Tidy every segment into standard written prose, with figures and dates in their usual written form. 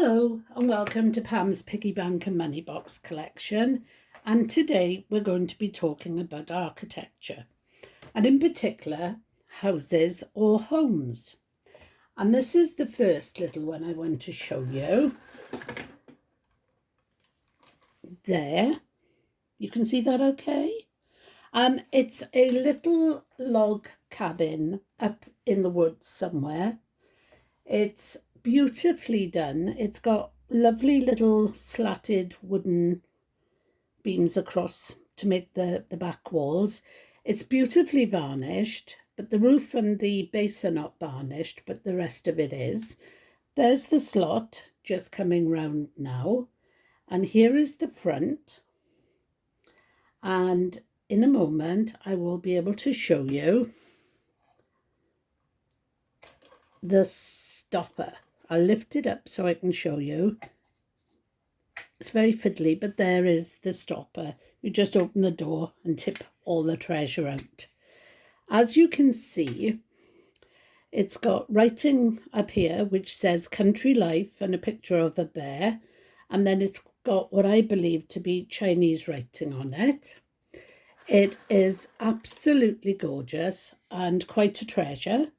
Hello and welcome to Pam's Piggy Bank and Money Box collection, and today we're going to be talking about architecture and in particular houses or homes. And this is the first little one I want to show you. There, you can see that okay? It's a little log cabin up in the woods somewhere. It's beautifully done. It's got lovely little slatted wooden beams across to make the back walls. It's beautifully varnished, but the roof and the base are not varnished, but the rest of it is. There's the slot just coming round now, and here is the front. And in a moment I will be able to show you the stopper. I'll lift it up so I can show you. It's very fiddly, but there is the stopper. You just open the door and tip all the treasure out. As you can see, it's got writing up here which says Country Life and a picture of a bear, and then it's got what I believe to be Chinese writing on it. It is absolutely gorgeous and quite a treasure.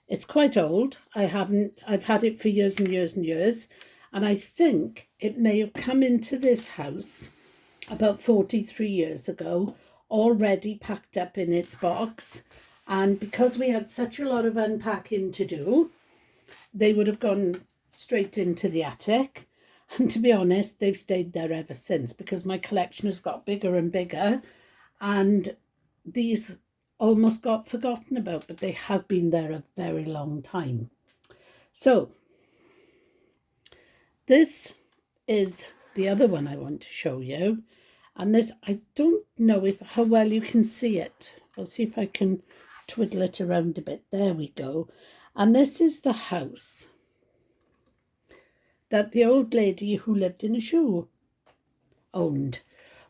It's quite old. I've had it for years and years and years, and I think it may have come into this house about 43 years ago, already packed up in its box. And because we had such a lot of unpacking to do, they would have gone straight into the attic. And to be honest, they've stayed there ever since because my collection has got bigger and bigger, and these almost got forgotten about, but they have been there a very long time. So this is the other one I want to show you, and this, I don't know how well you can see it. I'll see if I can twiddle it around a bit. There we go. And this is the house that the old lady who lived in a shoe owned.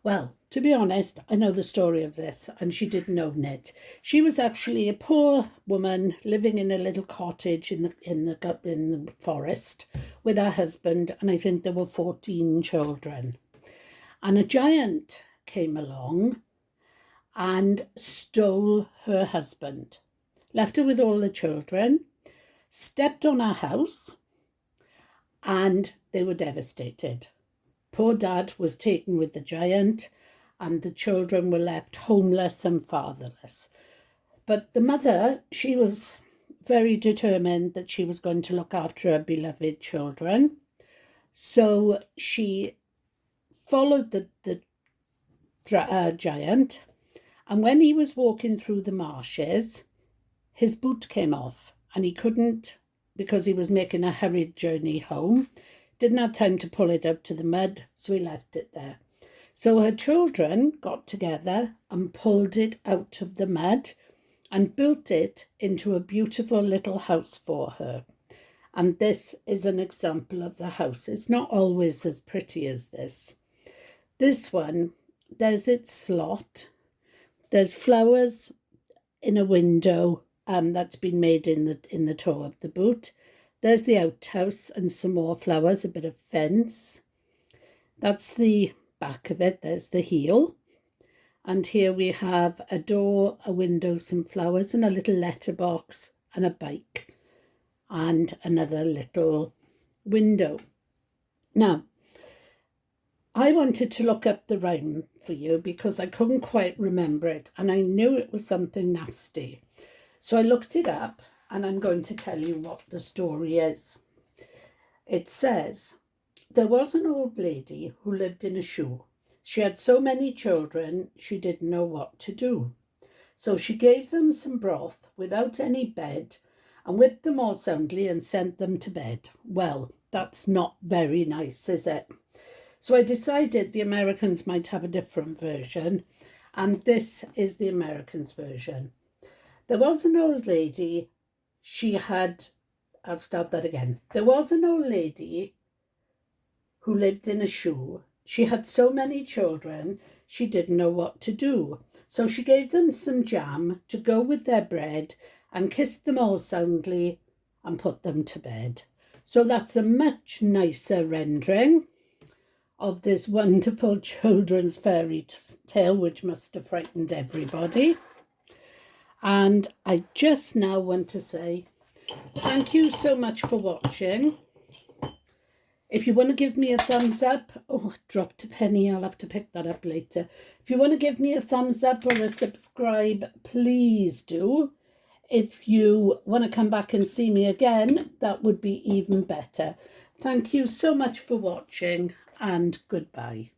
Well, to be honest, I know the story of this, and she didn't own it. She was actually a poor woman living in a little cottage in the forest with her husband, and I think there were 14 children. And a giant came along and stole her husband, left her with all the children, stepped on her house, and they were devastated. Poor dad was taken with the giant, and the children were left homeless and fatherless. But the mother, she was very determined that she was going to look after her beloved children. So she followed the giant, and when he was walking through the marshes, his boot came off, and he couldn't, because he was making a hurried journey home, didn't have time to pull it out to the mud, so he left it there. So her children got together and pulled it out of the mud and built it into a beautiful little house for her. And this is an example of the house. It's not always as pretty as this. This one, there's its slot. There's flowers in a window that's been made in the toe of the boot. There's the outhouse and some more flowers, a bit of fence. That's the back of it. There's the heel. And here we have a door, a window, some flowers, and a little letterbox and a bike and another little window. Now, I wanted to look up the rhyme for you because I couldn't quite remember it, and I knew it was something nasty. So I looked it up, and I'm going to tell you what the story is. It says, there was an old lady who lived in a shoe. She had so many children, she didn't know what to do. So she gave them some broth without any bed and whipped them all soundly and sent them to bed. Well, that's not very nice, is it? So I decided the Americans might have a different version, and this is the Americans' version. There was an old lady. I'll start that again. There was an old lady who lived in a shoe. She had so many children, she didn't know what to do. So she gave them some jam to go with their bread and kissed them all soundly and put them to bed. So that's a much nicer rendering of this wonderful children's fairy tale, which must have frightened everybody. And I just now want to say thank you so much for watching. If you want to give me a thumbs up, oh, I dropped a penny, I'll have to pick that up later. If you want to give me a thumbs up or a subscribe, please do. If you want to come back and see me again, that would be even better. Thank you so much for watching, and goodbye.